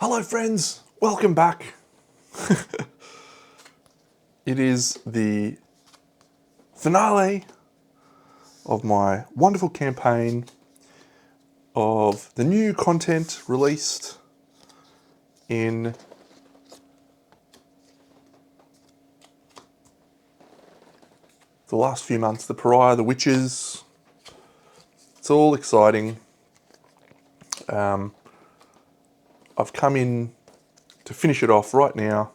Hello friends, welcome back. It is the finale of my wonderful campaign of the new content released in the last few months. The Pariah, the Witches. It's all exciting. I've come in to finish it off right now.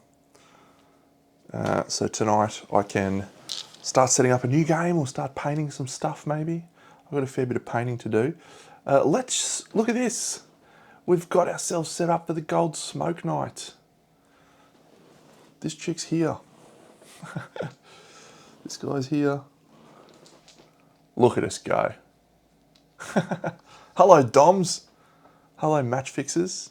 So tonight I can start setting up a new game or start painting some stuff maybe. I've got a fair bit of painting to do. Let's look at this. We've got ourselves set up for the Gold Smoke Night. This chick's here. This guy's here. Look at us go. Hello Doms. Hello match fixers.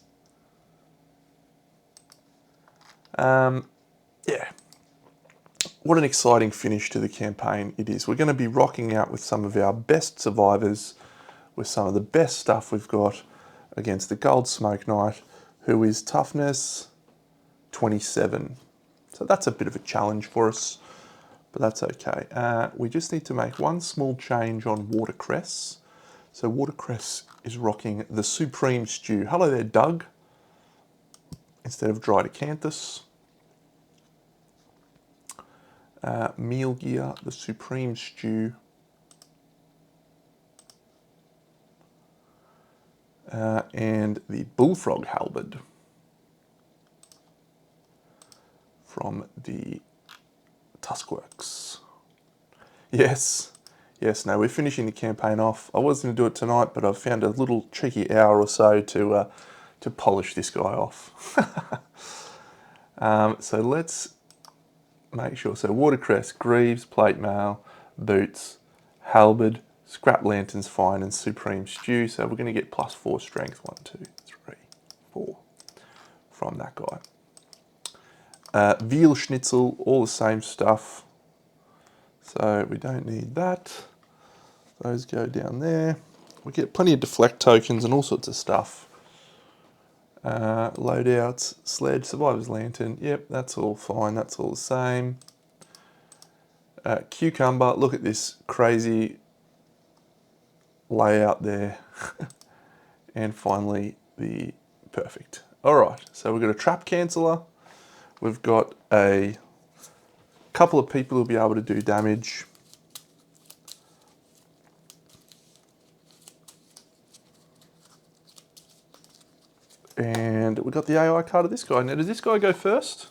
Yeah. What an exciting finish to the campaign it is. We're going to be rocking out with some of our best survivors, with some of the best stuff we've got against the Gold Smoke Knight, who is toughness 27. So that's a bit of a challenge for us, but that's okay. We just need to make one small change on Watercress. So Watercress is rocking the Supreme Stew. Hello there, Doug. Instead of Dried Acanthus. Meal Gear, the Supreme Stew. And the Bullfrog Halberd from the Tuskworks. Yes, no, we're finishing the campaign off. I was going to do it tonight, but I've found a little cheeky hour or so to polish this guy off. So let's make sure. So Watercress, Greaves, Plate Mail, Boots, Halberd, Scrap Lantern's Fine, and Supreme Stew. So we're going to get +4 strength. 1, 2, 3, 4 from that guy. Veal Schnitzel, all the same stuff. So we don't need that. Those go down there. We get plenty of deflect tokens and all sorts of stuff. Loadouts, Sledge, Survivor's Lantern. Yep, that's all fine. That's all the same. Cucumber, look at this crazy layout there. And finally, the perfect. All right, so we've got a trap canceller. We've got a couple of people who'll be able to do damage. And we've got the AI card of this guy. Now, does this guy go first?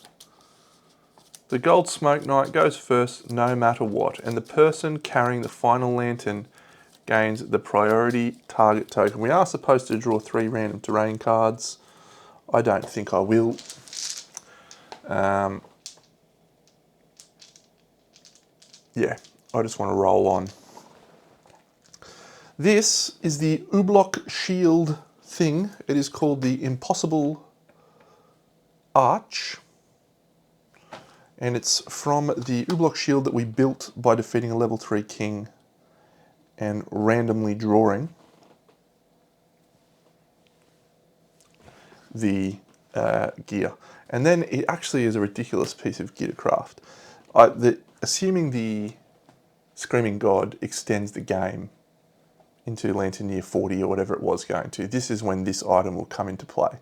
The Gold Smoke Knight goes first no matter what. And the person carrying the final lantern gains the priority target token. We are supposed to draw 3 random terrain cards. I don't think I will. Yeah, I just want to roll on. This is the Ublok Shield thing. It is called the Impossible Arch. And it's from the Ublok Shield that we built by defeating a level 3 king and randomly drawing the gear. And then it actually is a ridiculous piece of gear to craft. Assuming the Screaming God extends the game into Lantern Year 40 or whatever it was going to, this is when this item will come into play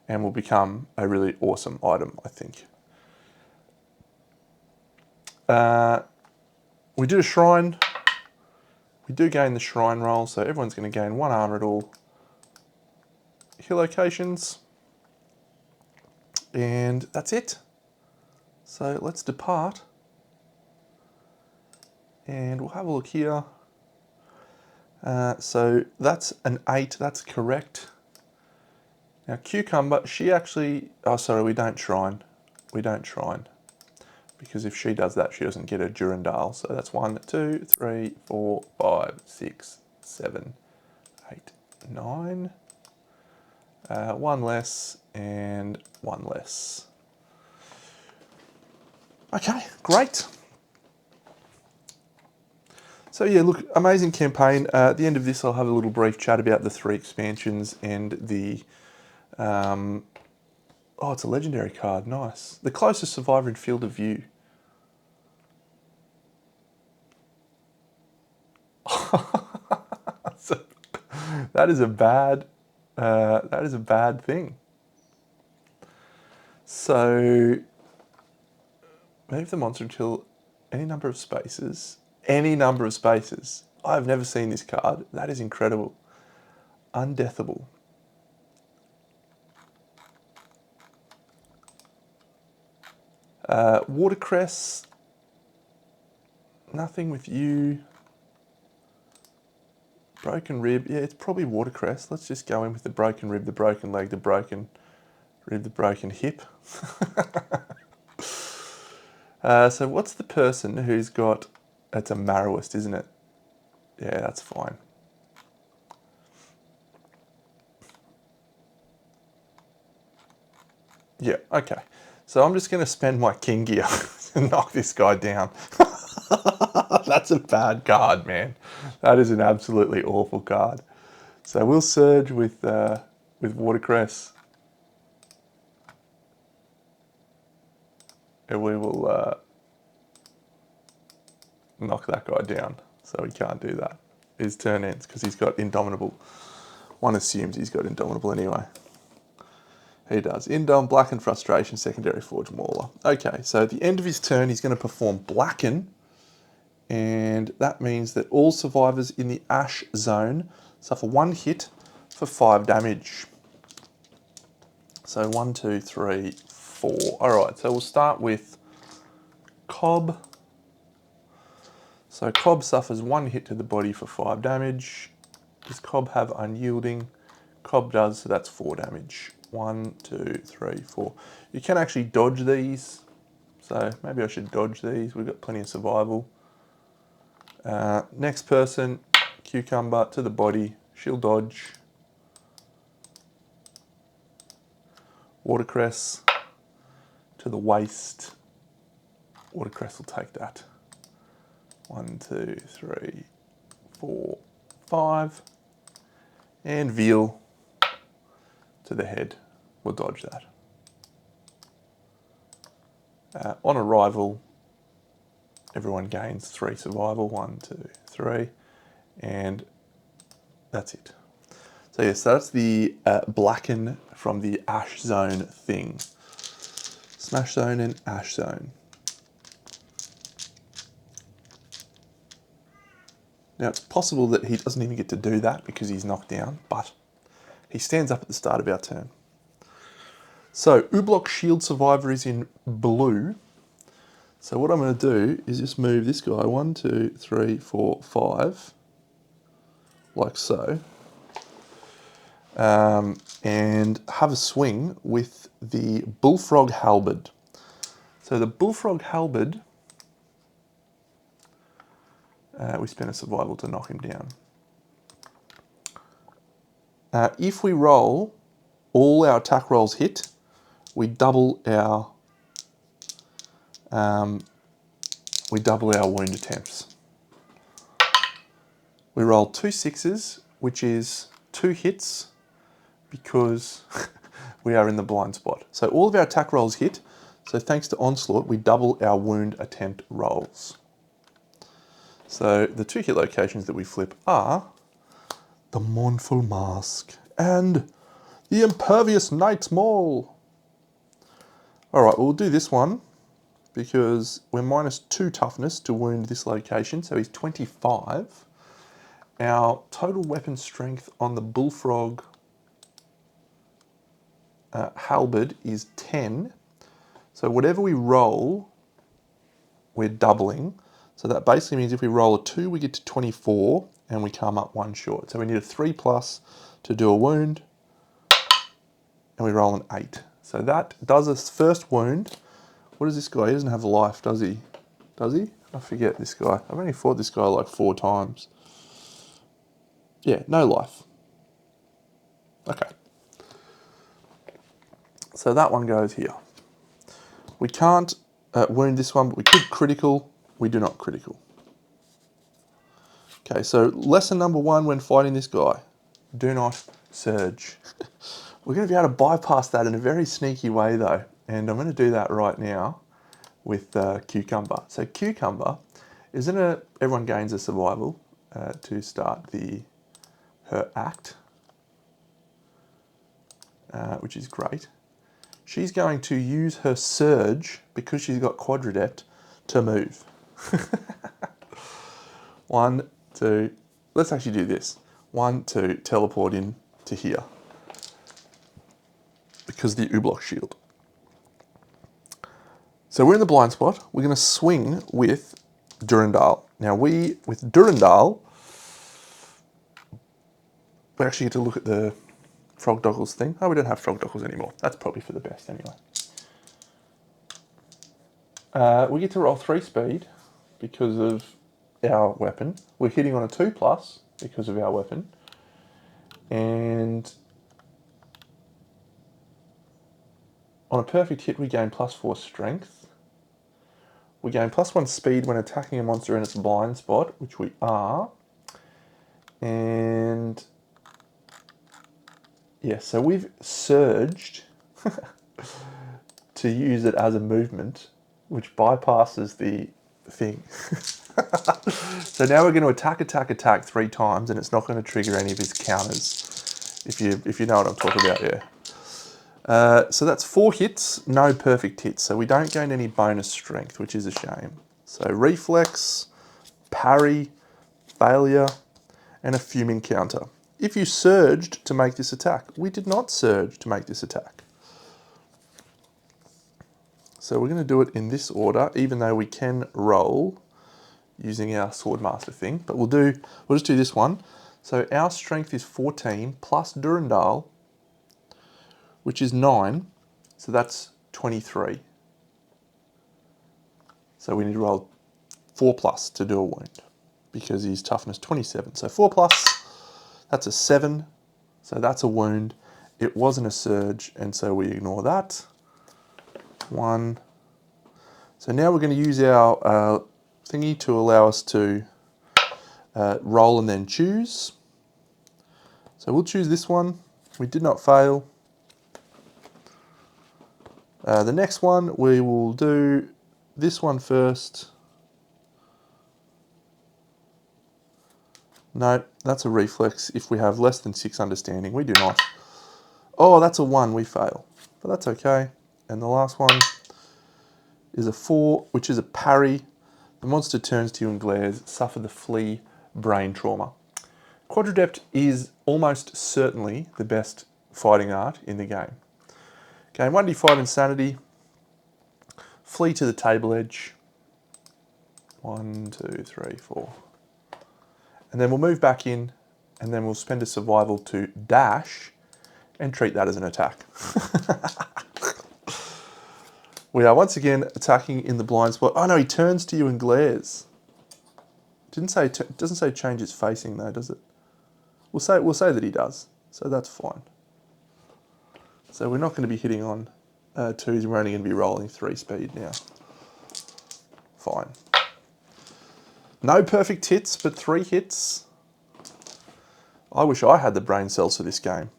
and will become a really awesome item, I think. We do a shrine. We do gain the shrine roll, so everyone's going to gain 1 armor at all hill locations. And that's it. So let's depart. And we'll have a look here. So that's an 8, that's correct. Now Cucumber, she actually, oh sorry, we don't shrine. We don't shrine. Because if she does that, she doesn't get a Durandal. So that's 1, 2, 3, 4, 5, 6, 7, 8, 9. 1 less and 1 less. Okay, great. So yeah, look, amazing campaign. At the end of this, I'll have a little brief chat about the 3 expansions and the Oh, it's a legendary card. Nice. The closest survivor in field of view. So, that is a bad. That is a bad thing. So move the monster until any number of spaces. Any number of spaces. I've never seen this card. That is incredible. Undeathable. Watercress. Nothing with you. Broken rib. Yeah, it's probably watercress. Let's just go in with the broken rib, the broken leg, the broken rib, the broken hip. So what's the person who's got... It's a Marrowist, isn't it? Yeah, that's fine. Yeah, okay. So I'm just going to spend my king gear and knock this guy down. That's a bad card, man. That is an absolutely awful card. So we'll surge with watercress, and we will knock that guy down. So he can't do that. His turn ends because he's got Indomitable. One assumes he's got Indomitable anyway. He does. Indom, Blacken, Frustration, Secondary Forge, Mauler. Okay, so at the end of his turn, he's going to perform Blacken, and that means that all survivors in the Ash zone suffer 1 hit for 5 damage. So 1, 2, 3, 4. All right, so we'll start with Cobb. So Cobb suffers 1 hit to the body for 5 damage. Does Cobb have Unyielding? Cobb does, so that's 4 damage. 1, 2, 3, 4. You can actually dodge these, so maybe I should dodge these. We've got plenty of survival. Next person, Cucumber to the body. She'll dodge. Watercress to the waist. Watercress will take that. 1, 2, 3, 4, 5. And Veal to the head. We'll dodge that. On arrival, everyone gains 3 survival. 1, 2, 3. And that's it. So yes, that's the Blacken from the Ash Zone thing. Smash Zone and Ash Zone. Now it's possible that he doesn't even get to do that because he's knocked down, but he stands up at the start of our turn. So Ublok Shield Survivor is in blue. So what I'm going to do is just move this guy 1, 2, 3, 4, 5, like so, and have a swing with the Bullfrog Halberd. So the Bullfrog Halberd, we spend a survival to knock him down. If we roll all our attack rolls hit, we double our wound attempts. We roll 2 6s, which is 2 hits because we are in the blind spot. So all of our attack rolls hit. So thanks to Onslaught, we double our wound attempt rolls. So the 2 hit locations that we flip are the Mournful Mask and the Impervious Knight's Maul. All right, we'll do this one because we're -2 toughness to wound this location, so he's 25. Our total weapon strength on the Bullfrog Halberd is 10. So whatever we roll, we're doubling. So that basically means if we roll a 2, we get to 24, and we come up 1 short. So we need a 3+ to do a wound, and we roll an 8. So that does us first wound. What is this guy? He doesn't have life, does he? Does he? I forget this guy. I've only fought this guy like 4 times. Yeah, no life. Okay. So that one goes here. We can't wound this one, but we could critical. We do not critical. Okay, so lesson number 1 when fighting this guy. Do not surge. We're going to be able to bypass that in a very sneaky way though, and I'm going to do that right now with Cucumber. So Cucumber is everyone gains a survival to start her act, which is great. She's going to use her surge, because she's got Quadradept, to move. 1, 2, let's actually do this. 1, 2, teleport in to here. Because of the U-block shield. So we're in the blind spot. We're going to swing with Durandal. Now with Durandal, we actually get to look at the Frog Doggles thing. Oh, we don't have Frog Doggles anymore. That's probably for the best anyway. We get to roll 3 speed because of our weapon. We're hitting on a 2+ because of our weapon. And on a perfect hit, we gain +4 strength. We gain +1 speed when attacking a monster in its blind spot, which we are. And yeah, so we've surged to use it as a movement, which bypasses the thing. So now we're going to attack 3 times, and it's not going to trigger any of his counters. If you know what I'm talking about, yeah. So that's 4 hits, no perfect hits. So we don't gain any bonus strength, which is a shame. So reflex, parry, failure, and a fuming counter. If you surged to make this attack, we did not surge to make this attack. So we're going to do it in this order, even though we can roll using our Swordmaster thing. But we'll just do this one. So our strength is 14 plus Durandal, which is 9. So that's 23. So we need to roll 4+ to do a wound because he's toughness 27. So 4+, that's a 7. So that's a wound. It wasn't a surge, and so we ignore that. 1. So now we're going to use our thingy to allow us to roll and then choose. So we'll choose this one. We did not fail. The next one, we will do this one first. No, that's a reflex if we have less than 6 understanding. We do not. Oh, that's a 1, we fail. But that's okay. And the last one is a 4, which is a parry. The monster turns to you and glares. Suffer the flea brain trauma. Quadradept is almost certainly the best fighting art in the game. Game 1d5 Insanity. Flee to the table edge. 1, 2, 3, 4. And then we'll move back in, and then we'll spend a survival to dash and treat that as an attack. We are once again attacking in the blind spot. Oh no, he turns to you and glares. It doesn't say change its facing though, does it? We'll say that he does, so that's fine. So we're not going to be hitting on 2s, we're only going to be rolling 3 speed now. Fine. No perfect hits, but 3 hits. I wish I had the brain cells for this game.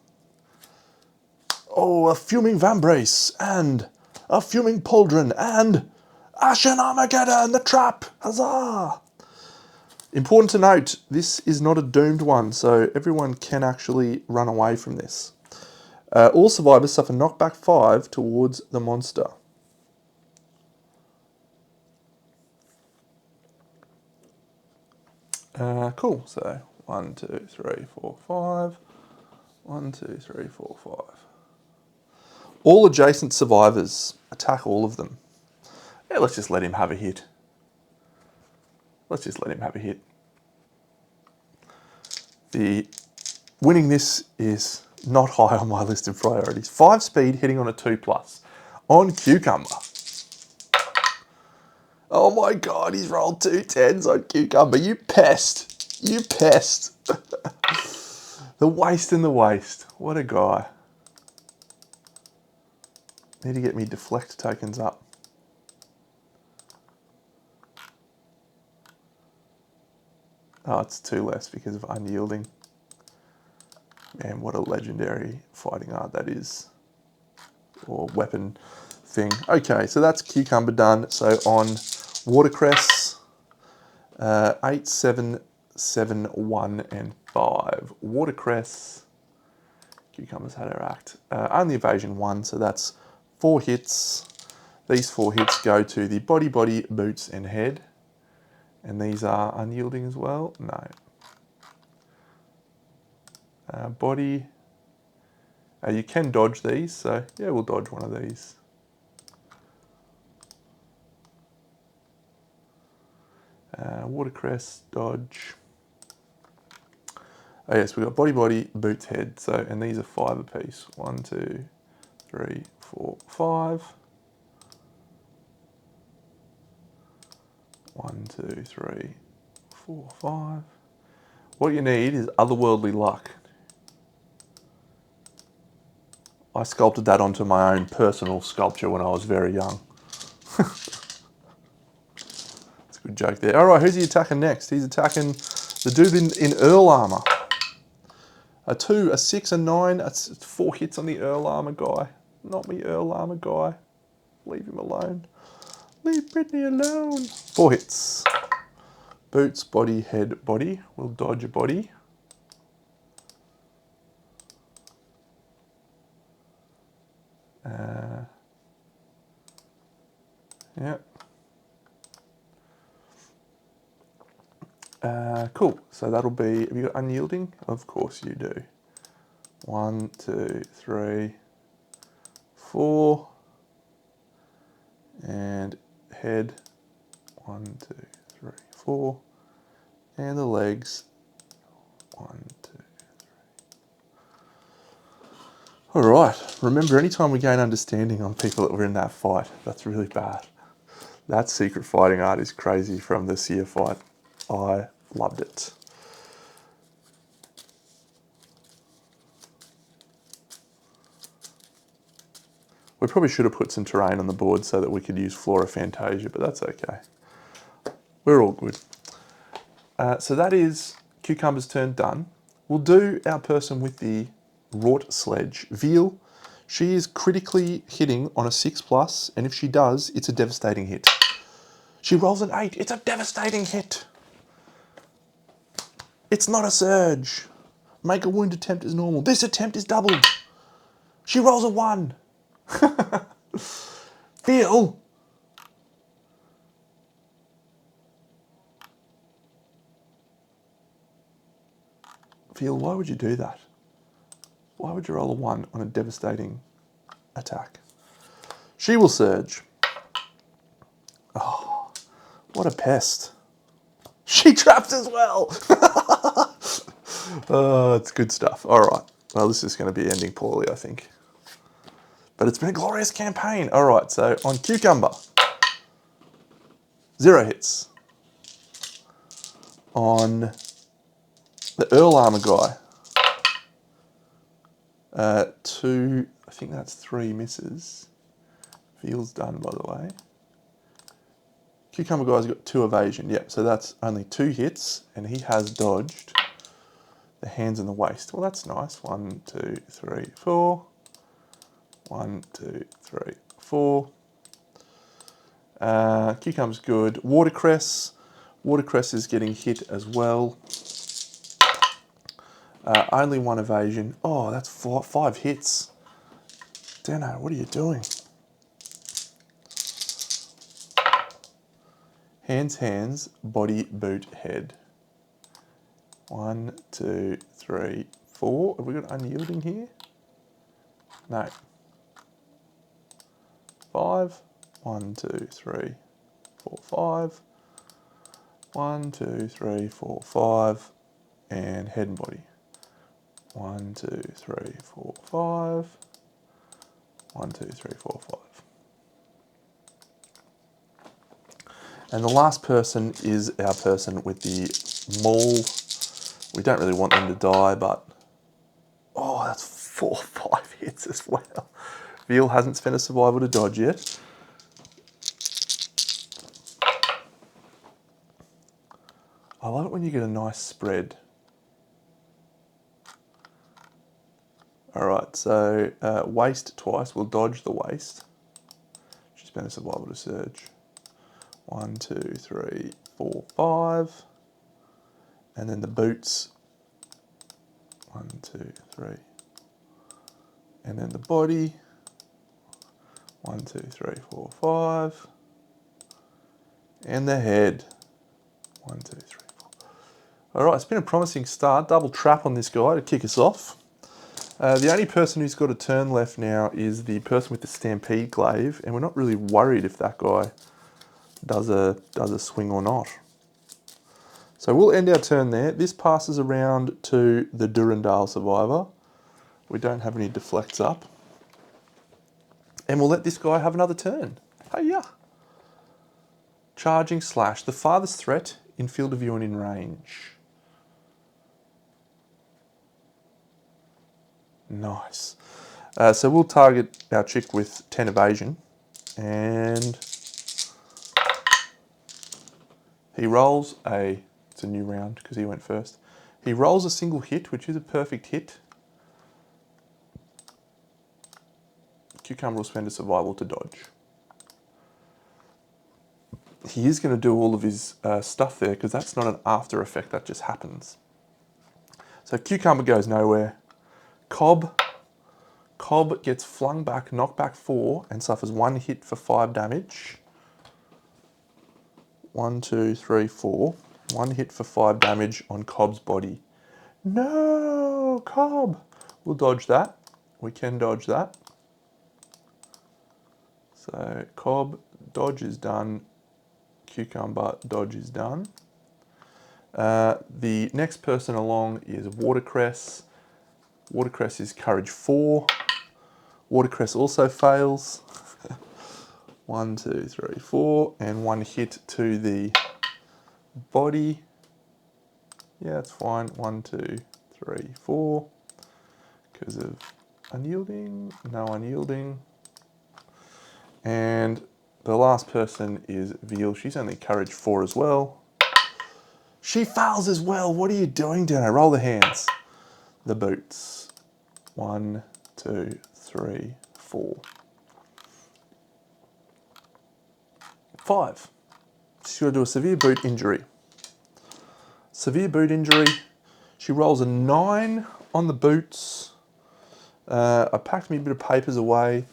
Oh, a fuming Vambrace, and a fuming Pauldron, and Ashen Armageddon, the trap! Huzzah! Important to note, this is not a doomed one, so everyone can actually run away from this. All survivors suffer knockback 5 towards the monster. Cool, so 1, 2, 3, 4, 5. 1, 2, 3, 4, 5. All adjacent survivors, attack all of them. Yeah, let's just let him have a hit. Winning this is not high on my list of priorities. 5 speed, hitting on a 2+ on Cucumber. Oh my god, he's rolled 2 10s on Cucumber. You pest. You pest. The waste in the waste. What a guy. Need to get me deflect tokens up. Oh, it's 2 less because of unyielding. Man, what a legendary fighting art that is. Or weapon thing. Okay, so that's Cucumber done. So on Watercress, 8, 7, 7, 1, and 5. Watercress, Cucumbers had her act. Only evasion 1, so that's 4 hits. These 4 hits go to the body, boots, and head. And these are unyielding as well? No. Body. You can dodge these, so yeah, we'll dodge one of these. Watercress, dodge. Oh yes, we've got body, boots, head. So, and these are 5 apiece. 1, 2, 3, 4, 5. 1, 2, 3, 4, 5. What you need is otherworldly luck. I sculpted that onto my own personal sculpture when I was very young. That's a good joke there. All right, who's he attacking next? He's attacking the dude in Earl armor. A 2, a 6, a 9. That's 4 hits on the Earl armor guy. Not me, Earl armor guy. Leave him alone. Leave Brittany alone. 4 hits. Boots, body, head, body. We'll dodge a body. Yeah. Cool. So that'll be, have you got unyielding? Of course you do. 1, 2, 3, 4. And head. 1, 2, 3, 4. And the legs. 1, 2, 3. All right. Remember, anytime we gain understanding on people that were in that fight, that's really bad. That secret fighting art is crazy from the Seer fight. I loved it. We probably should have put some terrain on the board so that we could use Flora Fantasia, but that's okay. We're all good. So that is Cucumber's turn done. We'll do our person with the wrought sledge. Veal, she is critically hitting on a 6+, and if she does, it's a devastating hit. She rolls an 8. It's a devastating hit. It's not a surge. Make a wound attempt as normal. This attempt is doubled. She rolls a 1. Veal. Veal, why would you do that? Why would you roll a 1 on a devastating attack? She will surge. Oh, what a pest. She traps as well. Oh, it's good stuff. All right. Well, this is going to be ending poorly, I think. But it's been a glorious campaign. All right, so on Cucumber, 0 hits. On the Earl Armor guy, 2, I think that's 3 misses. Veal's done, by the way. Cucumber guy's got 2 evasion. Yep, so that's only 2 hits, and he has dodged the hands and the waist. Well, that's nice. 1, 2, 3, 4. 1, 2, 3, 4. Cucumber's good. Watercress. Watercress is getting hit as well. Only 1 evasion. Oh, that's 5 hits. Dano, what are you doing? Hands, body, boot, head. 1, 2, 3, 4. Have we got unyielding here? No. 5. 1, 2, 3, 4, 5. 1, 2, 3, 4, 5. And head and body. 1, 2, 3, 4, 5. 1, 2, 3, 4, 5. And the last person is our person with the maul. We don't really want them to die, but oh, that's 4 or 5 hits as well. Veal hasn't spent a survival to dodge yet. I love it when you get a nice spread. Alright, so waste twice. We'll dodge the waste. She's spent a survival to surge. 1, 2, 3, 4, 5. And then the boots. 1, 2, 3. And then the body. 1, 2, 3, 4, 5. And the head. 1, 2, 3, 4. Alright, it's been a promising start. Double trap on this guy to kick us off. The only person who's got a turn left now is the person with the Stampede Glaive, and we're not really worried if that guy does a swing or not. So we'll end our turn there. This passes around to the Durandal Survivor. We don't have any deflects up. And we'll let this guy have another turn. Hey, yeah. Charging slash. The farthest threat in field of view and in range. Nice. So we'll target our chick with 10 evasion. And he rolls a... It's a new round because he went first. He rolls a single hit, which is a perfect hit. Cucumber will spend a survival to dodge. He is going to do all of his stuff there because that's not an after effect, that just happens. So Cucumber goes nowhere. Cobb gets flung back, knocked back 4, and suffers 1 hit for 5 damage. 1, 2, 3, 4. 1 hit for 5 damage on Cobb's body. No, Cobb! We'll dodge that. We can dodge that. So Cobb, dodge is done. Cucumber, dodge is done. The next person along is Watercress. Watercress is courage 4. Watercress also fails. 1, 2, 3, 4, and 1 hit to the body. Yeah, that's fine. 1, 2, 3, 4. Because of unyielding, no unyielding. And the last person is Veal. She's only courage 4 as well. She fails as well. What are you doing, Dino? Roll the hands. The boots. 1, 2, 3, 4. 5. She's going to do a severe boot injury. Severe boot injury. She rolls a 9 on the boots. I packed me a bit of papers away,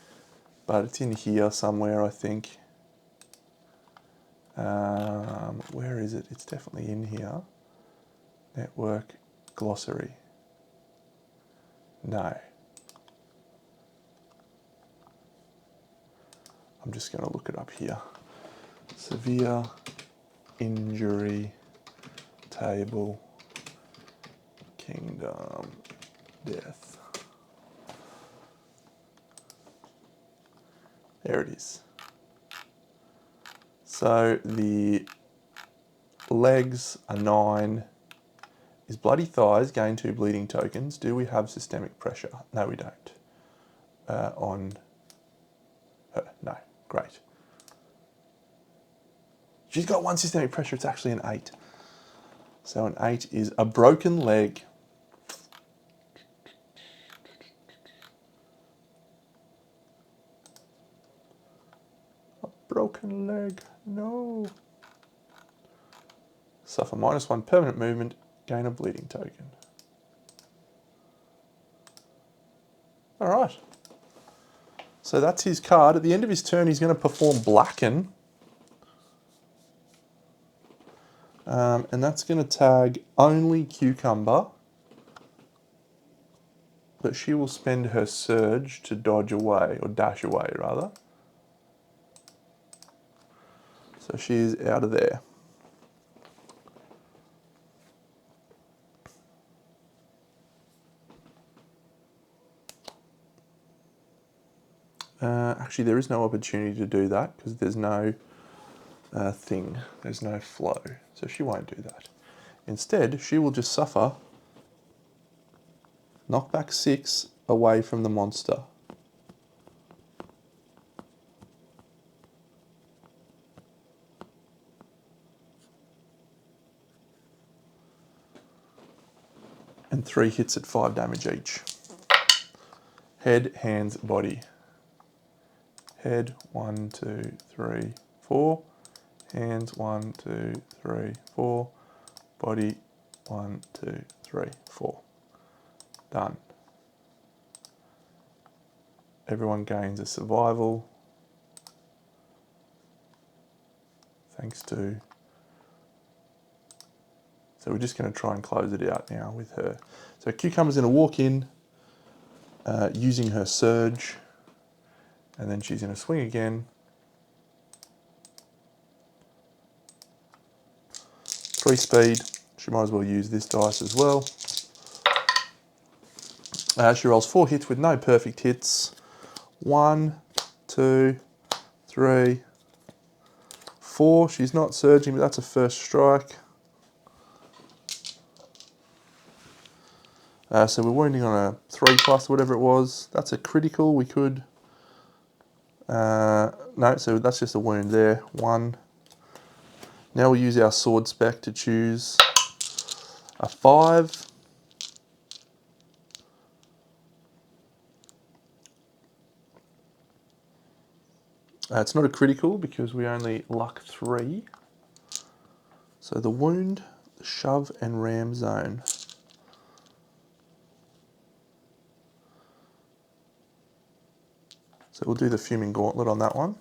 but it's in here somewhere, I think. Where is it? It's definitely in here. Network glossary. No. I'm just going to look it up here. Severe injury table, kingdom, death. There it is. So the legs are 9. His bloody thighs gain 2 bleeding tokens. Do we have systemic pressure? No, we don't. On her. No. Great. She's got 1 systemic pressure. It's actually an 8. So an 8 is a broken leg. A broken leg. No. Suffer -1 permanent movement. Gain a bleeding token. All right. So that's his card. At the end of his turn, he's going to perform Blacken. And that's going to tag only Cucumber. But she will spend her surge to dodge away, or dash away rather. So she's out of there. Actually, there is no opportunity to do that because there's no thing. There's no flow. So she won't do that. Instead, she will just suffer knockback 6 away from the monster. And 3 hits at 5 damage each. Head, hands, body. Head, 1, 2, 3, 4. Hands, 1, 2, 3, 4. Body, 1, 2, 3, 4. Done. Everyone gains a survival. Thanks to... So we're just going to try and close it out now with her. So Cucumber's going to walk in using her surge, and then she's going to swing again. 3 speed. She might as well use this dice as well. She rolls 4 hits with no perfect hits. 1, 2, 3, 4. She's not surging, but that's a first strike. So we're wounding on a 3+, whatever it was. That's a critical. We could... no, so that's just a wound there. 1. Now we'll use our sword spec to choose a 5. It's not a critical because we only luck 3. So the wound, the shove and ram zone. So we'll do the fuming gauntlet on that one.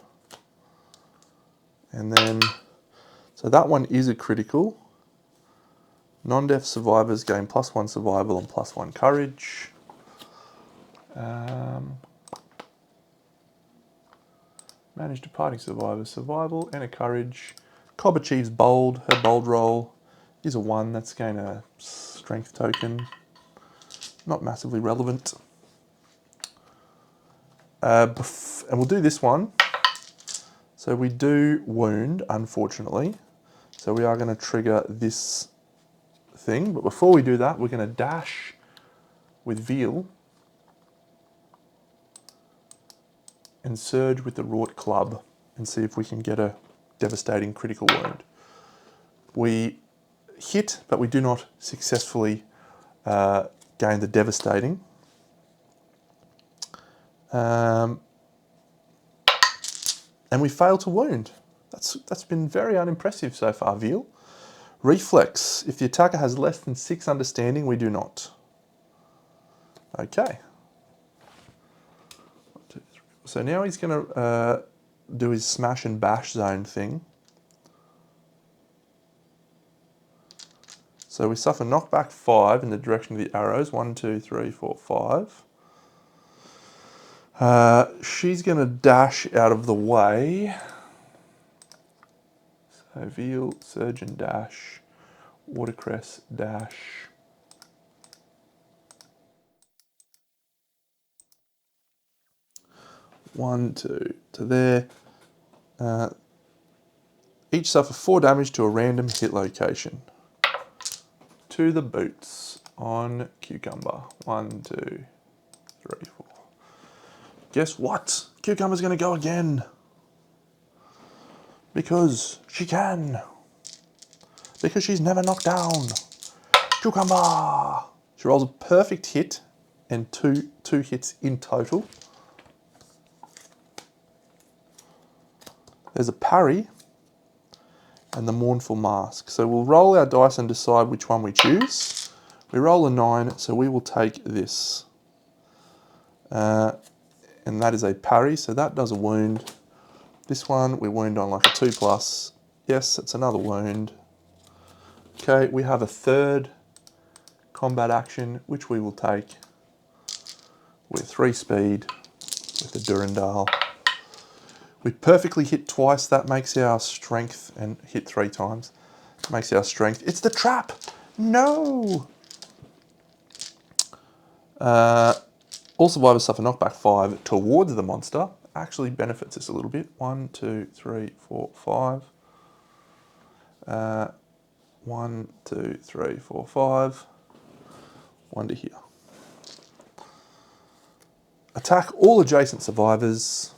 And then, so that one is a critical. Non-deaf survivors gain +1 survival and +1 courage. Manage departing survivors, survival and a courage. Cobb achieves bold. Her bold roll is a 1. That's gain a strength token. Not massively relevant. And we'll do this one. So we do wound, unfortunately. So we are going to trigger this thing. But before we do that, we're going to dash with Veal and surge with the wrought club and see if we can get a devastating critical wound. We hit, but we do not successfully gain the devastating. And we fail to wound. That's been very unimpressive so far, Veal. Reflex. If the attacker has less than 6 understanding, we do not. Okay. So now he's going to do his smash and bash zone thing. So we suffer knockback 5 in the direction of the arrows. 1, 2, 3, 4, 5. She's going to dash out of the way. So Veal, surge and dash. Watercress, dash. One, two to there. Each suffer 4 damage to a random hit location. To the boots on Cucumber. 1, 2, 3, 4. Guess what? Cucumber's going to go again. Because she can. Because she's never knocked down. Cucumber! She rolls a perfect hit and two hits in total. There's a parry and the mournful mask. So we'll roll our dice and decide which one we choose. We roll a 9, so we will take this. And that is a parry, so that does a wound. This one we wound on like a 2+. Yes, it's another wound. Okay, we have a third combat action, which we will take with 3 speed with the Durandal. We perfectly hit twice. That makes our strength, and hit 3 times. Makes our strength. It's the trap! No! All survivors suffer knockback 5 towards the monster. Actually benefits us a little bit. 1, 2, 3, 4, 5. 1, 2, 3, 4, 5. 1 to here. Attack all adjacent survivors.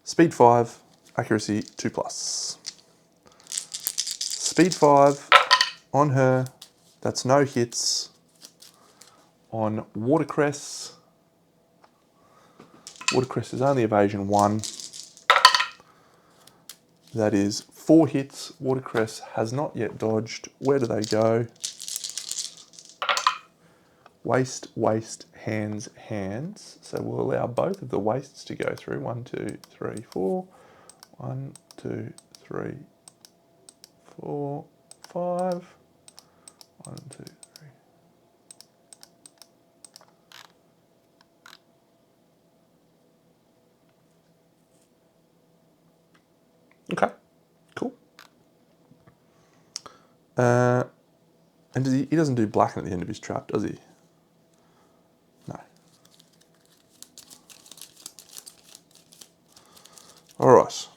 Speed 5, accuracy 2+. Speed 5 on her. That's no hits on Watercress. Watercress is only evasion 1. That is 4 hits. Watercress has not yet dodged. Where do they go? Waist, waist, hands, hands. So we'll allow both of the waists to go through. 1, 2, 3, 4. 1, 2, 3, 4, 5. 1, 2, 3. Okay, cool. And does he doesn't do blacken at the end of his trap, does he? No. All right.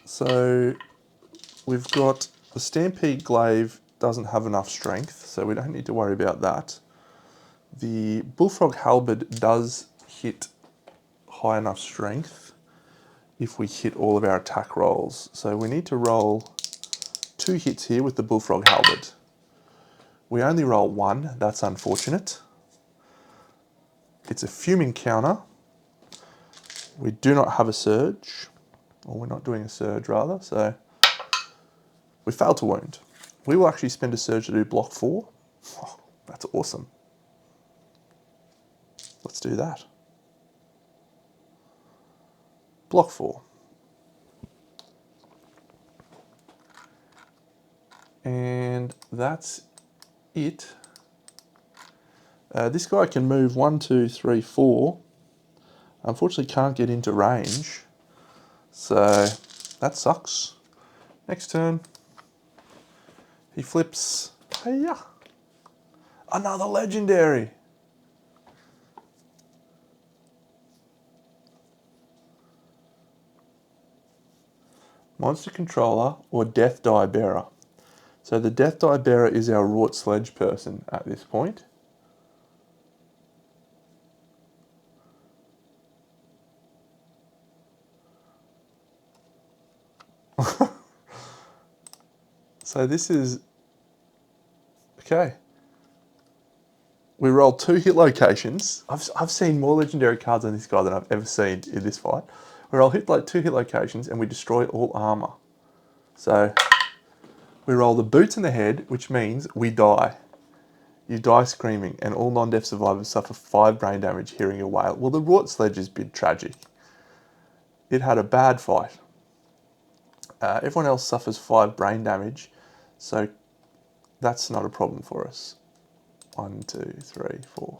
So we've got the Stampede Glaive doesn't have enough strength, so we don't need to worry about that. The Bullfrog Halberd does hit high enough strength if we hit all of our attack rolls. So we need to roll 2 hits here with the Bullfrog Halberd. We only roll 1, that's unfortunate. It's a fuming counter. We do not have a surge, or we're not doing a surge rather, so we failed to wound. We will actually spend a surge to do block 4. Oh, that's awesome. Let's do that. Block 4. And that's it. This guy can move 1, 2, 3, 4. Unfortunately can't get into range. So that sucks. Next turn. He flips. Hiya! Another legendary. Monster Controller or Death Die Bearer. So the Death Die Bearer is our Wrought Sledge person at this point. So this is... Okay. We rolled 2 hit locations. I've seen more legendary cards on this guy than I've ever seen in this fight. We roll 2 hit locations and we destroy all armor. So we roll the boots in the head, which means we die. You die screaming, and all non-death survivors suffer 5 brain damage hearing a wail. Well, the Wrought Sledge is a bit tragic. It had a bad fight. Everyone else suffers 5 brain damage, so that's not a problem for us. 1, 2, 3, 4,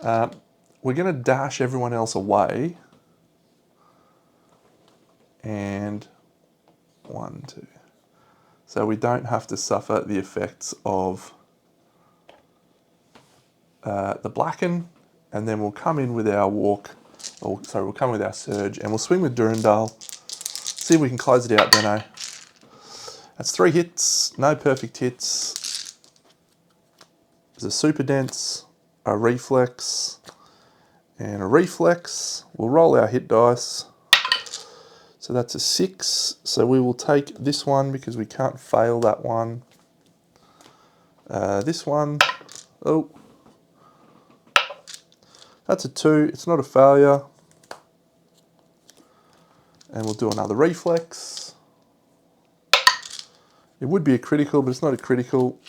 5. We're going to dash everyone else away. And 1, 2. So we don't have to suffer the effects of the Blacken, and then we'll come in with our walk, or sorry, we'll come with our surge, and we'll swing with Durandal. See if we can close it out, Benno. That's 3 hits, no perfect hits. There's a super dense, a reflex, and a reflex. We'll roll our hit dice. So that's a 6. So we will take this one because we can't fail that one. This one, oh, that's a 2. It's not a failure. And we'll do another reflex. It would be a critical, but it's not a critical.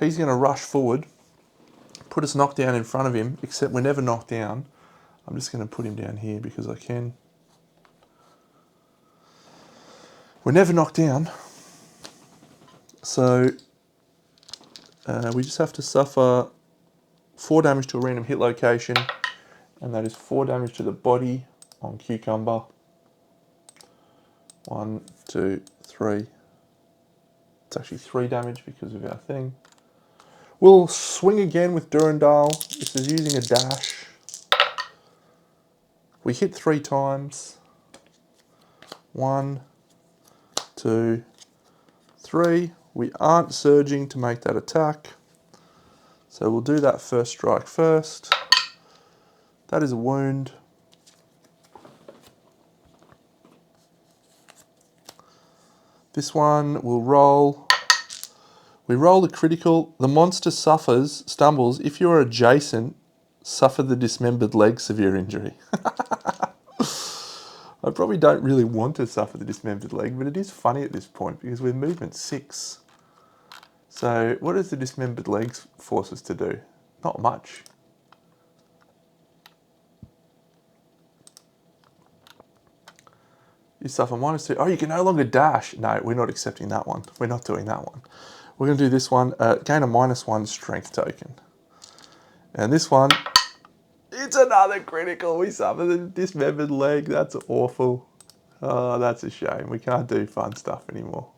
He's going to rush forward, put us knocked down in front of him, except we're never knocked down. I'm just going to put him down here because I can. We're never knocked down. So we just have to suffer 4 damage to a random hit location, and that is 4 damage to the body on Cucumber. 1, 2, 3. It's actually 3 damage because of our thing. We'll swing again with Durandal. This is using a dash. We hit 3 times. 1, 2, 3. We aren't surging to make that attack. So we'll do that first strike first. That is a wound. This one will roll. We roll the critical. The monster stumbles. If you are adjacent, suffer the dismembered leg severe injury. I probably don't really want to suffer the dismembered leg, but it is funny at this point because we're movement 6. So what does the dismembered legs force us to do? Not much. You suffer -2. Oh, you can no longer dash. No, we're not accepting that one. We're not doing that one. We're going to do this one. Gain a -1 strength token. And this one, it's another critical. We suffer the dismembered leg. That's awful. Oh, that's a shame. We can't do fun stuff anymore.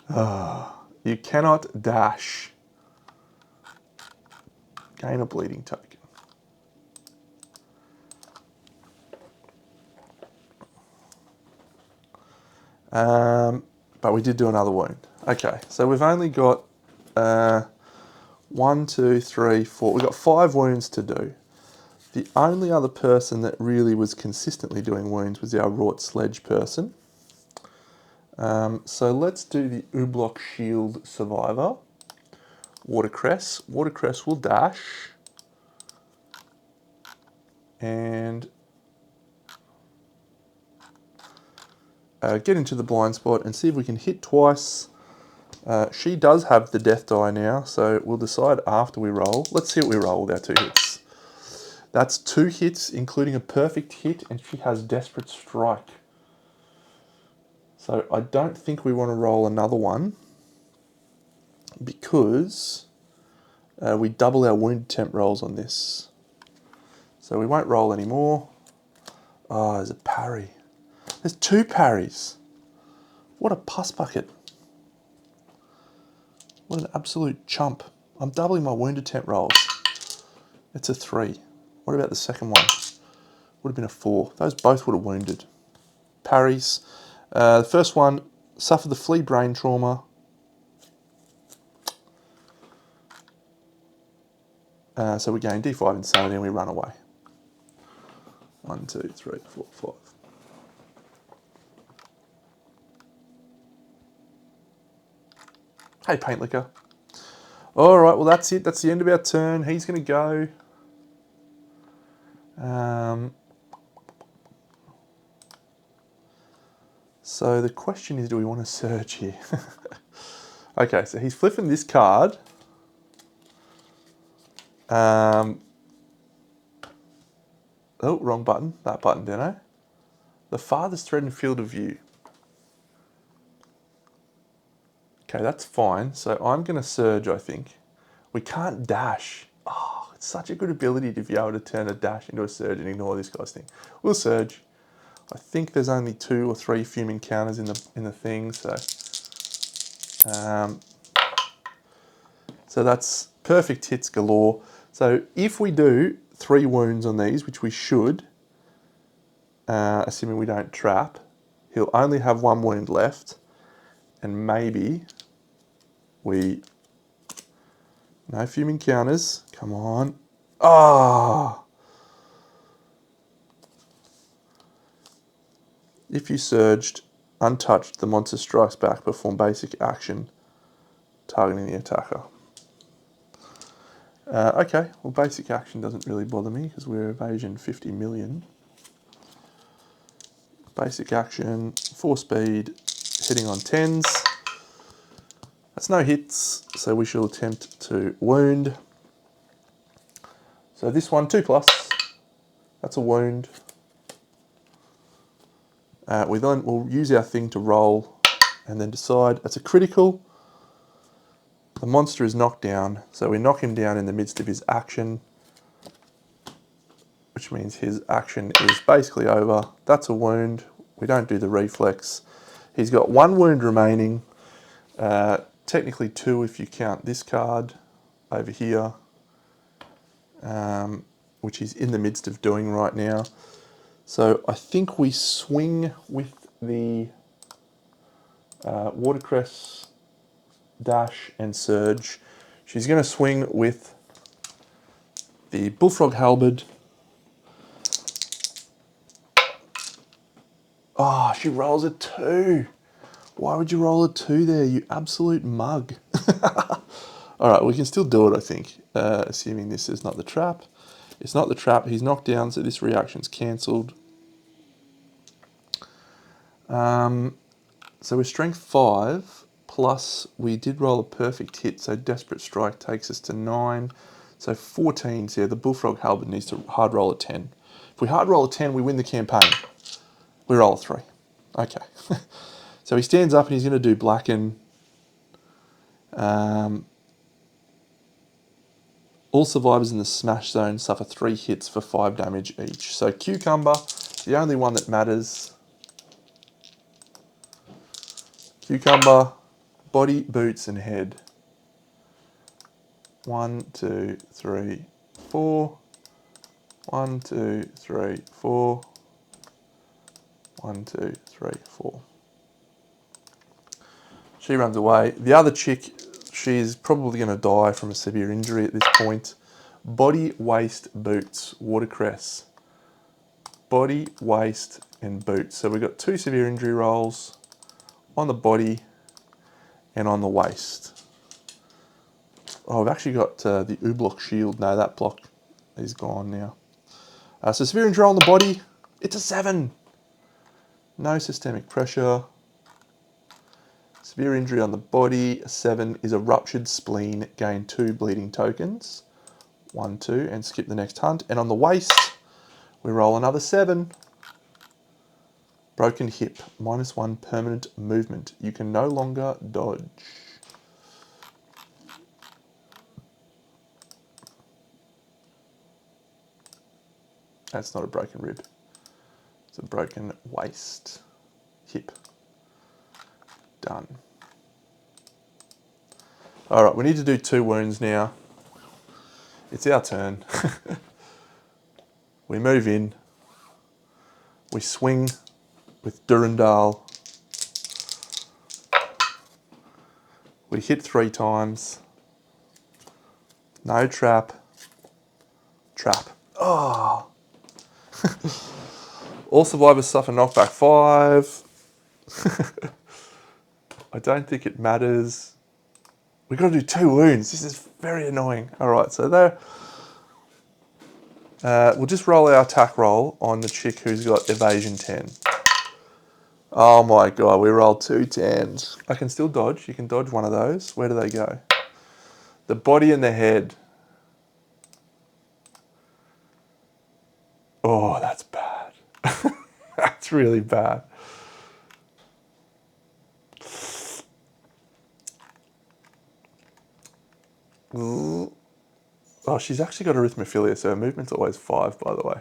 Oh, you cannot dash. Gain a bleeding token. But we did do another wound. Okay, so we've only got 1, 2, 3, 4. We've got 5 wounds to do. The only other person that really was consistently doing wounds was our wrought sledge person. So let's do the Ublock Shield Survivor. Watercress. Watercress will dash. And get into the blind spot and see if we can hit twice. She does have the death die now, so we'll decide after we roll. Let's see what we roll with our 2 hits. That's 2 hits, including a perfect hit, and she has Desperate Strike. So I don't think we want to roll another one because we double our wound temp rolls on this. So we won't roll anymore. Oh, there's a parry. There's 2 parries. What a puss bucket. What an absolute chump. I'm doubling my wound attempt rolls. It's a 3. What about the second one? Would have been a 4. Those both would have wounded. Parries. The first one, suffer the flea brain trauma. So we gain D5 insanity and we run away. 1, 2, 3, 4, 5. Hey, Paint Liquor. All right, well, that's it. That's the end of our turn. He's going to go. So the question is, do we want to surge here? Okay, so he's flipping this card. Oh, wrong button. That button, Deno. The farthest threatened field of view. Okay, that's fine. So I'm going to surge, I think. We can't dash. Oh, it's such a good ability to be able to turn a dash into a surge and ignore this guy's thing. We'll surge. I think there's only 2 or 3 fuming counters in the thing, so so that's perfect hits galore. So if we do 3 wounds on these, which we should, assuming we don't trap, he'll only have 1 wound left, and maybe we... No fuming counters. Come on. Ah! Oh. If you surged, untouched, the monster strikes back, perform basic action, targeting the attacker. Okay, well, basic action doesn't really bother me because we're evasion 50 million. Basic action, 4 speed, hitting on 10s. That's no hits, so we shall attempt to wound. So this one, 2+, that's a wound. We then will use our thing to roll and then decide. It's a critical. The monster is knocked down, so we knock him down in the midst of his action, which means his action is basically over. That's a wound. We don't do the reflex. He's got 1 wound remaining. Technically 2 if you count this card over here, which he's in the midst of doing right now. So I think we swing with the Watercress, dash and surge. She's going to swing with the Bullfrog Halberd. Oh, she rolls a 2. Why would you roll a 2 there, you absolute mug? All right, we can still do it, I think, assuming this is not the trap. It's not the trap. He's knocked down, so this reaction's cancelled. So we're strength 5, plus we did roll a perfect hit, so Desperate Strike takes us to 9. So 14, so yeah, the Bullfrog Halberd needs to hard roll a 10. If we hard roll a 10, we win the campaign. We roll a 3. Okay. So he stands up and he's going to do Blacken. All survivors in the smash zone suffer 3 hits for 5 damage each. So Cucumber, the only one that matters. Cucumber, body, boots, and head. 1, 2, 3, 4. 1, 2, 3, 4. 1, 2, 3, 4. She runs away. The other chick, she's probably going to die from a severe injury at this point. Body, waist, boots, watercress. Body, waist, and boots. So we've got 2 severe injury rolls on the body and on the waist. Oh, I've actually got the U-block shield. No, that block is gone now. So severe injury on the body, it's a 7. No systemic pressure. Severe injury on the body, a 7 is a ruptured spleen, gain 2 bleeding tokens. 1, 2, and skip the next hunt. And on the waist, we roll another 7. Broken hip, -1 permanent movement. You can no longer dodge. That's not a broken rib. It's a broken waist. Hip. Done. All right, we need to do 2 wounds now. It's our turn. We move in. We swing with Durandal. We hit 3 times. No trap. Trap. Oh. All survivors suffer knockback 5. I don't think it matters. We've got to do 2 wounds. This is very annoying. All right, so there. We'll just roll our attack roll on the chick who's got evasion 10. Oh my god, we rolled 2 10s. I can still dodge. You can dodge one of those. Where do they go? The body and the head. Oh, that's bad. That's really bad. Oh, she's actually got arithmophilia, so her movement's always 5, by the way.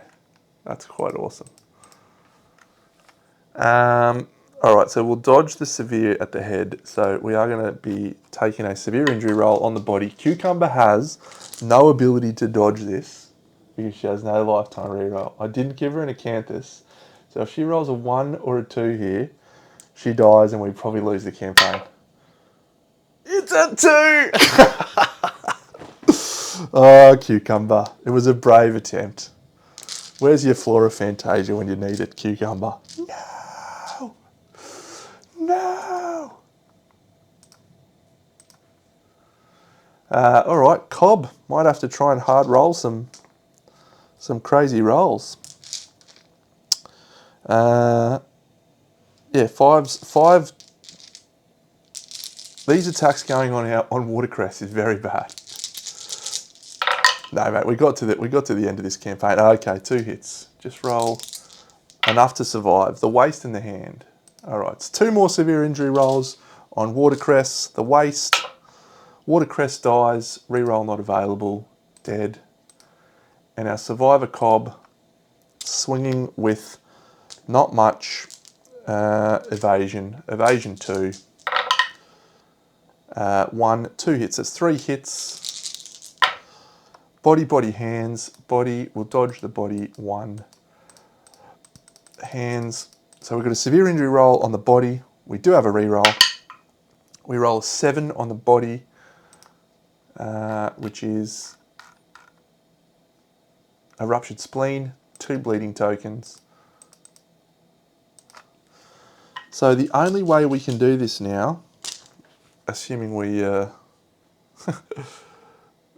That's quite awesome. All right, so we'll dodge the severe at the head. So we are going to be taking a severe injury roll on the body. Cucumber has no ability to dodge this because she has no lifetime reroll. I didn't give her an acanthus. So if she rolls a 1 or a 2 here, she dies and we probably lose the campaign. It's a 2! Oh, Cucumber. It was a brave attempt. Where's your Flora Fantasia when you need it, Cucumber? No! No! All right, Cobb might have to try and hard roll some crazy rolls. Yeah, 5. These attacks going on Watercress is very bad. No, mate, we got to the end of this campaign. Okay, 2 hits. Just roll enough to survive. The waist and the hand. All right, it's 2 more severe injury rolls on Watercress. The waist. Watercress dies. Reroll not available. Dead. And our survivor Cobb swinging with not much evasion. Evasion 2. 1, 2 hits. That's 3 hits. Body, body, hands. Body, we'll dodge the body. 1. Hands. So we've got a severe injury roll on the body. We do have a reroll. We roll a 7 on the body, which is a ruptured spleen, 2 bleeding tokens. So the only way we can do this now, assuming we, on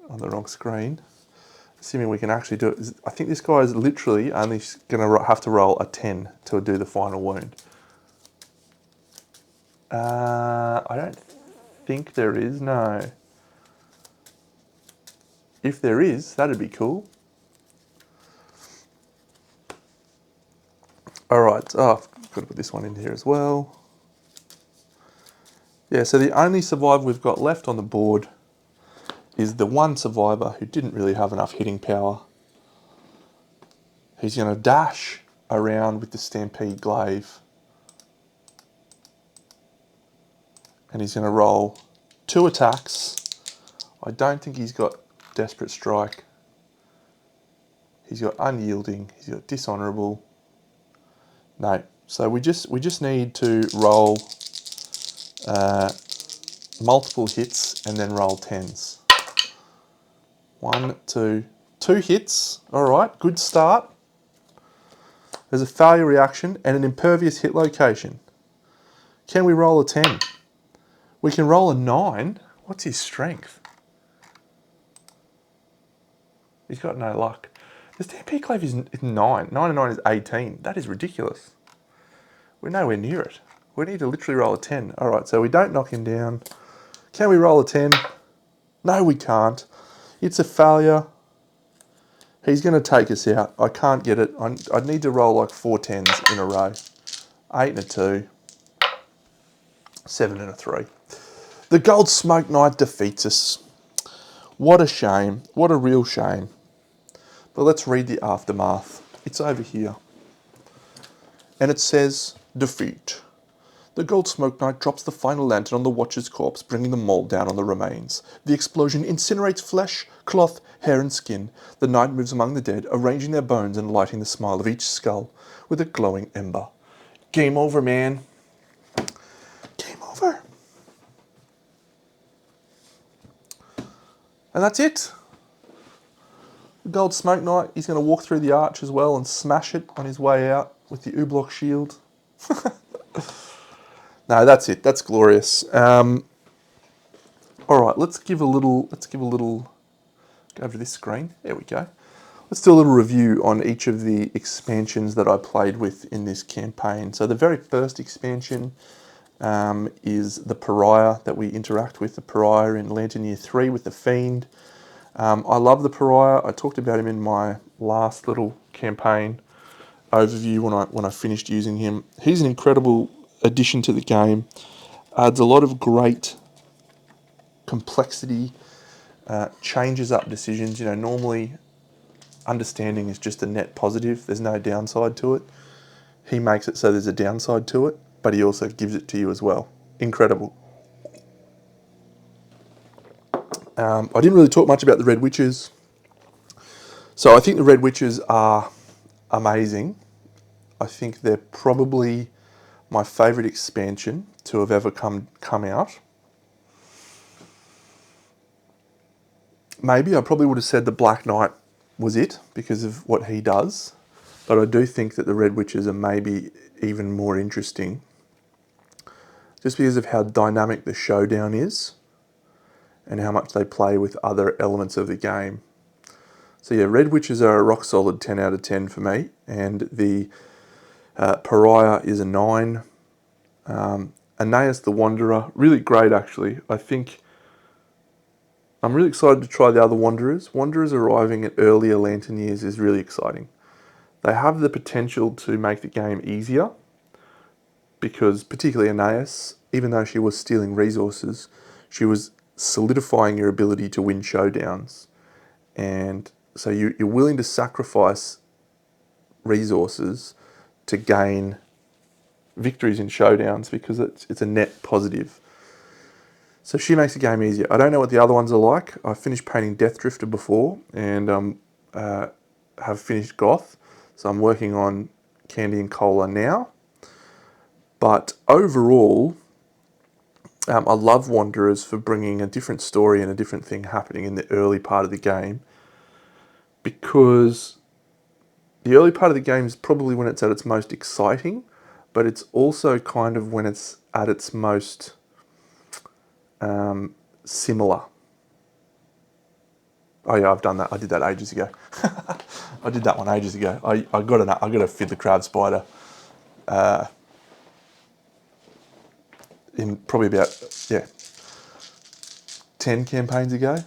the wrong screen, assuming we can actually do it, is I think this guy is literally only going to have to roll a 10 to do the final wound. I don't think there is, no. If there is, that'd be cool. All right, oh, I've got to put this one in here as well. Yeah, so the only survivor we've got left on the board is the one survivor who didn't really have enough hitting power. He's going to dash around with the Stampede Glaive. And he's going to roll 2 attacks. I don't think he's got Desperate Strike. He's got Unyielding. He's got Dishonourable. No. So we just need to roll multiple hits and then roll 10s. 1, 2, 2 hits. All right, good start. There's a failure reaction and an impervious hit location. Can we roll a 10? We can roll a 9. What's his strength? He's got no luck. The Stampede Glaive is 9. 9 and 9 is 18. That is ridiculous. We're nowhere near it. We need to literally roll a 10. All right, so we don't knock him down. Can we roll a 10? No, we can't. It's a failure. He's going to take us out. I can't get it. I'd need to roll like 4 10s in a row. 8 and a 2. 7 and a 3. The Gold Smoke Knight defeats us. What a shame. What a real shame. But let's read the aftermath. It's over here. And it says, defeat. The Gold Smoke Knight drops the final lantern on the Watcher's corpse, bringing the mold down on the remains. The explosion incinerates flesh, cloth, hair and skin. The Knight moves among the dead, arranging their bones and lighting the smile of each skull with a glowing ember. Game over, man. Game over. And that's it. The Gold Smoke Knight, he's going to walk through the arch as well and smash it on his way out with the Ooblock shield. No, that's it. That's glorious. All right, let's give a little, go over to this screen. There we go. Let's do a little review on each of the expansions that I played with in this campaign. So the very first expansion is the Pariah that we interact with, the Pariah in Lantern Year 3 with the Fiend. I love the Pariah. I talked about him in my last little campaign overview when I finished using him. He's an incredible addition to the game. Adds a lot of great complexity, changes up decisions. You know, normally understanding is just a net positive. There's no downside to it. He makes it so there's a downside to it, but he also gives it to you as well. Incredible. I didn't really talk much about the Red Witches. So I think the Red Witches are amazing. I think they're probably my favourite expansion to have ever come out. Maybe I probably would have said the Black Knight was it because of what he does. But I do think that the Red Witches are maybe even more interesting just because of how dynamic the showdown is and how much they play with other elements of the game. So yeah, Red Witches are a rock solid 10 out of 10 for me, and the Pariah is a 9. Aeneas the Wanderer, really great actually. I think I'm really excited to try the other Wanderers. Wanderers arriving at earlier Lantern Years is really exciting. They have the potential to make the game easier because particularly Aeneas, even though she was stealing resources, she was solidifying your ability to win showdowns. And so you're willing to sacrifice resources to gain victories in showdowns because it's a net positive. So she makes the game easier. I don't know what the other ones are like. I finished painting Death Drifter before and have finished Goth. So I'm working on Candy and Cola now. But overall, I love Wanderers for bringing a different story and a different thing happening in the early part of the game, because the early part of the game is probably when it's at its most exciting, but it's also kind of when it's at its most similar. Oh yeah, I've done that. I did that ages ago. I did that one ages ago. I got a fiddler crab spider in probably about 10 campaigns ago.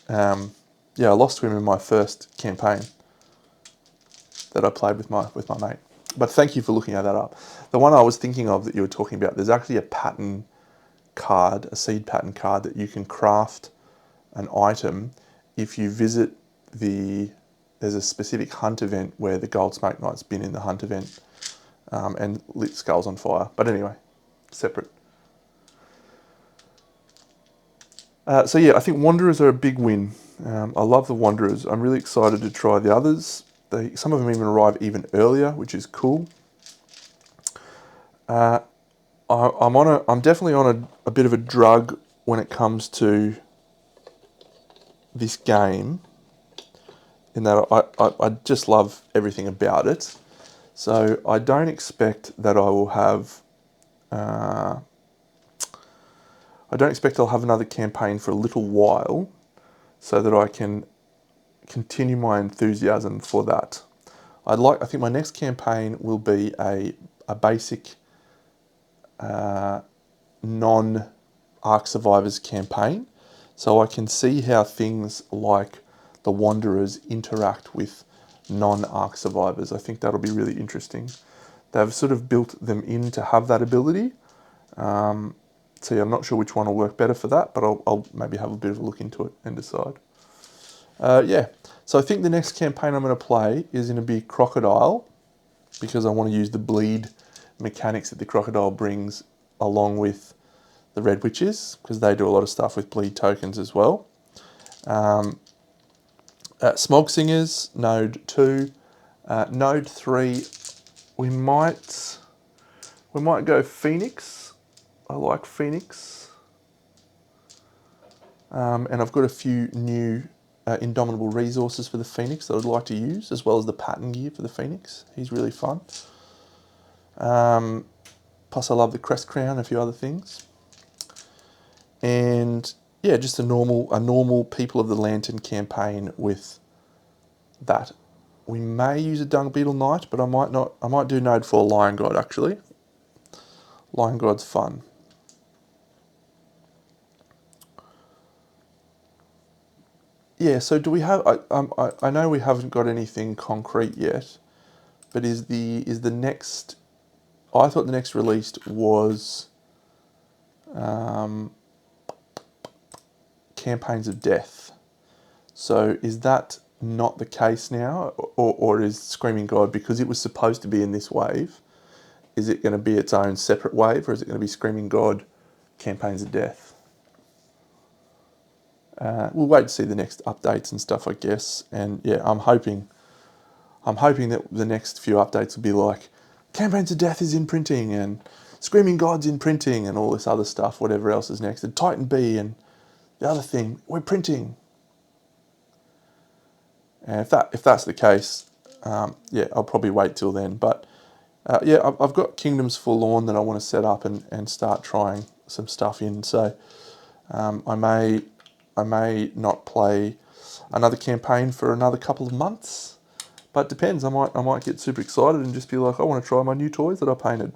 I lost to him in my first campaign that I played with my mate. But thank you for looking at that up. The one I was thinking of that you were talking about, there's actually a pattern card, a seed pattern card that you can craft an item if you visit there's a specific hunt event where the Gold Smoke Knight's been in the hunt event and lit skulls on fire. But anyway, separate. So yeah, I think Wanderers are a big win. I love the Wanderers. I'm really excited to try the others. Some of them even arrive even earlier, which is cool. I'm definitely on a bit of a drug when it comes to this game, in that I just love everything about it. So I don't expect that I will have. I don't expect I'll have another campaign for a little while, so that I can continue my enthusiasm for that. I think my next campaign will be a basic non-Ark Survivors campaign, so I can see how things like the Wanderers interact with non-Ark Survivors. I think that'll be really interesting. They've sort of built them in to have that ability. So yeah, I'm not sure which one will work better for that, but I'll maybe have a bit of a look into it and decide. So I think the next campaign I'm going to play is going to be Crocodile, because I want to use the bleed mechanics that the Crocodile brings along with the Red Witches, because they do a lot of stuff with bleed tokens as well. Smog Singers, Node 2. Node 3, we might go Phoenix. I like Phoenix. And I've got a few new indomitable resources for the Phoenix that I'd like to use, as well as the pattern gear for the Phoenix. He's really fun. Plus I love the Crest Crown and a few other things. And yeah, just a normal People of the Lantern campaign with that. We may use a Dung Beetle Knight, but I might not. I might do Node 4 Lion God, actually. Lion God's fun. Yeah, so do we have... I know we haven't got anything concrete yet, but is the next... I thought the next released was Campaigns of Death. So is that not the case now? Or is Screaming God, because it was supposed to be in this wave, is it going to be its own separate wave, or is it going to be Screaming God Campaigns of Death? We'll wait to see the next updates and stuff, I guess. And yeah, I'm hoping that the next few updates will be like, Campaigns of Death is in printing, and Screaming God's in printing, and all this other stuff, whatever else is next. And Titan B and the other thing, we're printing. And if that's the case, I'll probably wait till then. But I've got Kingdoms Forlorn that I want to set up and start trying some stuff in. So I may not play another campaign for another couple of months, but it depends. I might get super excited and just be like, I want to try my new toys that I painted.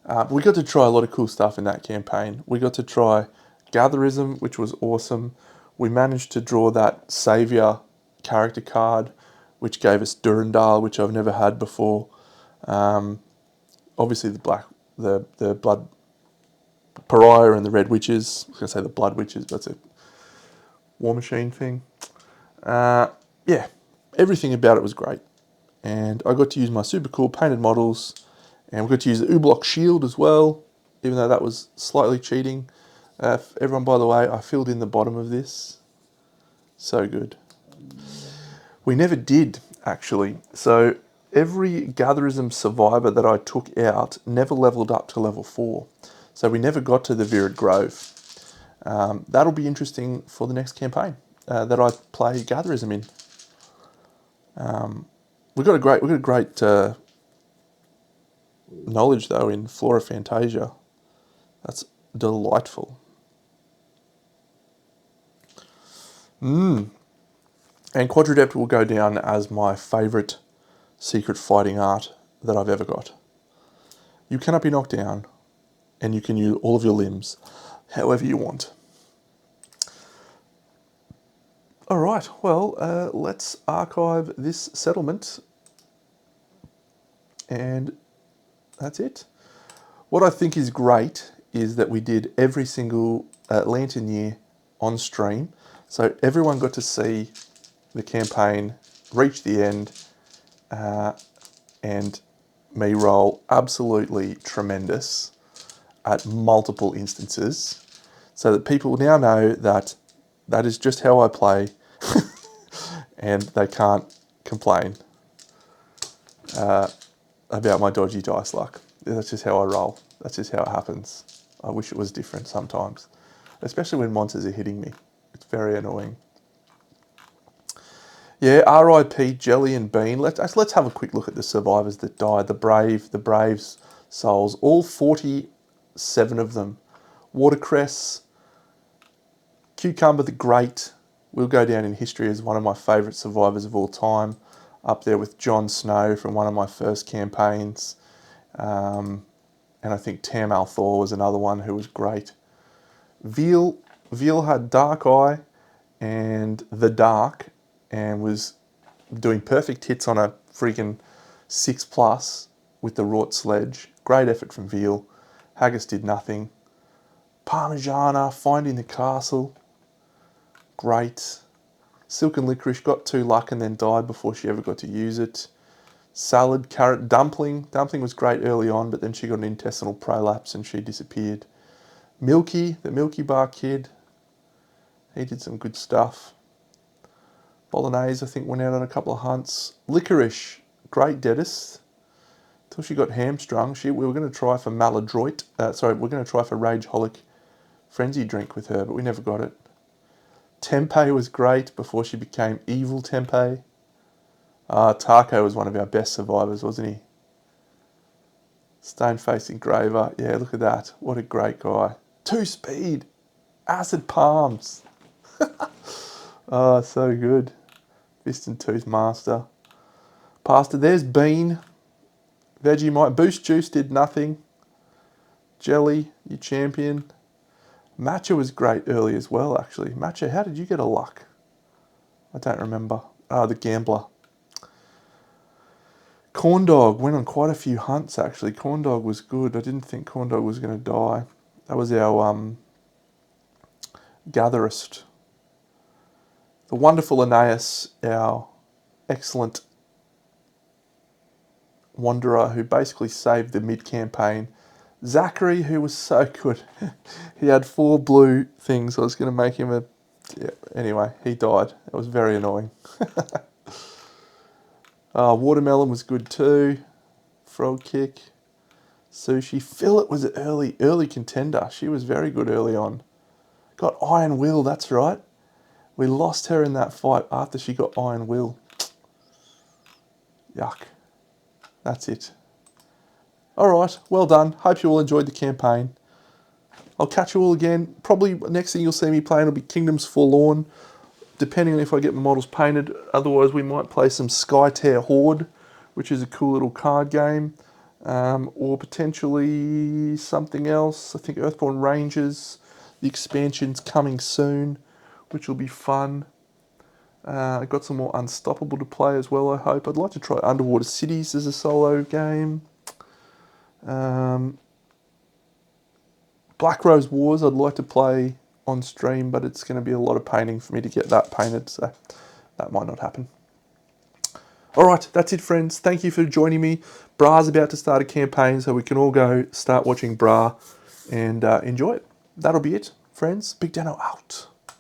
But we got to try a lot of cool stuff in that campaign. We got to try Gatherism, which was awesome. We managed to draw that Saviour character card, which gave us Durandal, which I've never had before. Obviously the Blood Pariah and the Red Witches. I was going to say the Blood Witches, but it's a War Machine thing. Everything about it was great. And I got to use my super cool painted models, and we got to use the U-Block shield as well, even though that was slightly cheating. Everyone, by the way, I filled in the bottom of this. So good. We never did, actually. So every Gatherism survivor that I took out never leveled up to level 4. So we never got to the Virid Grove. That'll be interesting for the next campaign that I play Gatherism in. We've got a great knowledge, though, in Flora Fantasia. That's delightful. And Quadridept will go down as my favourite secret fighting art that I've ever got. You cannot be knocked down, and you can use all of your limbs however you want. All right, well, let's archive this settlement, and that's it. What I think is great is that we did every single Lantern Year on stream, so everyone got to see the campaign reach the end, and me roll absolutely tremendous at multiple instances, so that people now know that that is just how I play, and they can't complain about my dodgy dice luck. That's just how I roll. That's just how it happens. I wish it was different sometimes, especially when monsters are hitting me. It's very annoying. Yeah, R.I.P. Jelly and Bean. Let's have a quick look at the survivors that died. The Braves souls, all 47 of them. Watercress, Cucumber the Great will go down in history as one of my favourite survivors of all time, up there with Jon Snow from one of my first campaigns. And I think Tam Althor was another one who was great. Veal had Dark Eye and The Dark, and was doing perfect hits on a freaking 6+ with the Wrought Sledge. Great effort from Veal. Haggis did nothing. Parmigiana, Finding the Castle. Great. Silk and Licorice got 2 luck and then died before she ever got to use it. Salad, Carrot, Dumpling. Dumpling was great early on, but then she got an intestinal prolapse and she disappeared. Milky, the Milky Bar Kid. He did some good stuff. Bolognese, I think, went out on a couple of hunts. Licorice, great deadest. Until she got hamstrung. We were going to try for Maladroit. We're going to try for Rageholic Frenzy Drink with her, but we never got it. Tempeh was great before she became Evil Tempeh. Taco was one of our best survivors, wasn't he? Stone-faced Engraver. Yeah, look at that. What a great guy. 2 speed. Acid Palms. Oh, so good. Fist and Tooth Master. Pasta. There's Bean. Vegemite. Boost Juice did nothing. Jelly, your champion. Matcha was great early as well, actually. Matcha, how did you get a luck? I don't remember. The Gambler. Corn Dog went on quite a few hunts, actually. Corn Dog was good. I didn't think Corn Dog was going to die. That was our gatherist. The wonderful Aeneas, our excellent wanderer who basically saved the mid-campaign. Zachary, who was so good. He had 4 blue things. I was going to make him a... Yeah, anyway, he died. It was very annoying. Watermelon was good too. Frog Kick. Sushi. Philip was an early contender. She was very good early on. Got Iron Will, that's right. We lost her in that fight after she got Iron Will. Yuck. That's it. Alright, well done. Hope you all enjoyed the campaign. I'll catch you all again. Probably next thing you'll see me playing will be Kingdoms Forlorn, depending on if I get my models painted. Otherwise, we might play some Skytear Horde, which is a cool little card game. Or potentially something else. I think Earthborn Rangers, the expansion's coming soon, which will be fun. I've got some more Unstoppable to play as well, I hope. I'd like to try Underwater Cities as a solo game. Black Rose Wars I'd like to play on stream, but it's going to be a lot of painting for me to get that painted, so that might not happen. Alright, that's it, friends. Thank you for joining me. Bra's about to start a campaign, so we can all go start watching Bra and enjoy it. That'll be it, friends. Big Dano out.